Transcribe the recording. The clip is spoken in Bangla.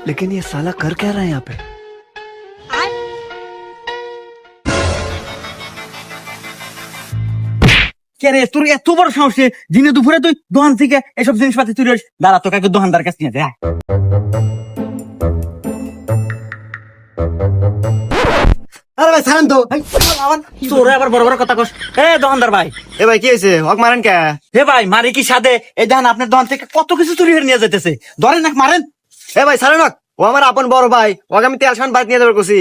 लेकिन ये साला कर क्या रहा है यहाँ पे? কে রে তোর এত বড় সাহস দিনে দুপুরে তুই দোকান থেকে এসব জিনিসপাতি তুই দাঁড়া তোকে একটু দোকানদার কাছে নিয়ে যায়। अरे भाई सारन तो তোরে আবার বড় বড় কথা কস। এ দোকানদার ভাই, ए भाई की হইছে হক মারেন কে? হে ভাই মারি কি সাদে? এই দেখেন আপনার দোকান থেকে কত কিছু চুরি করে নিয়ে যাইতেছে, ধরেন না মারেন। এ ভাই সারন হক ও আমার আপন বড় ভাই, ওকে আমি তেল সান বাদ নিয়ে যাবার কইছি।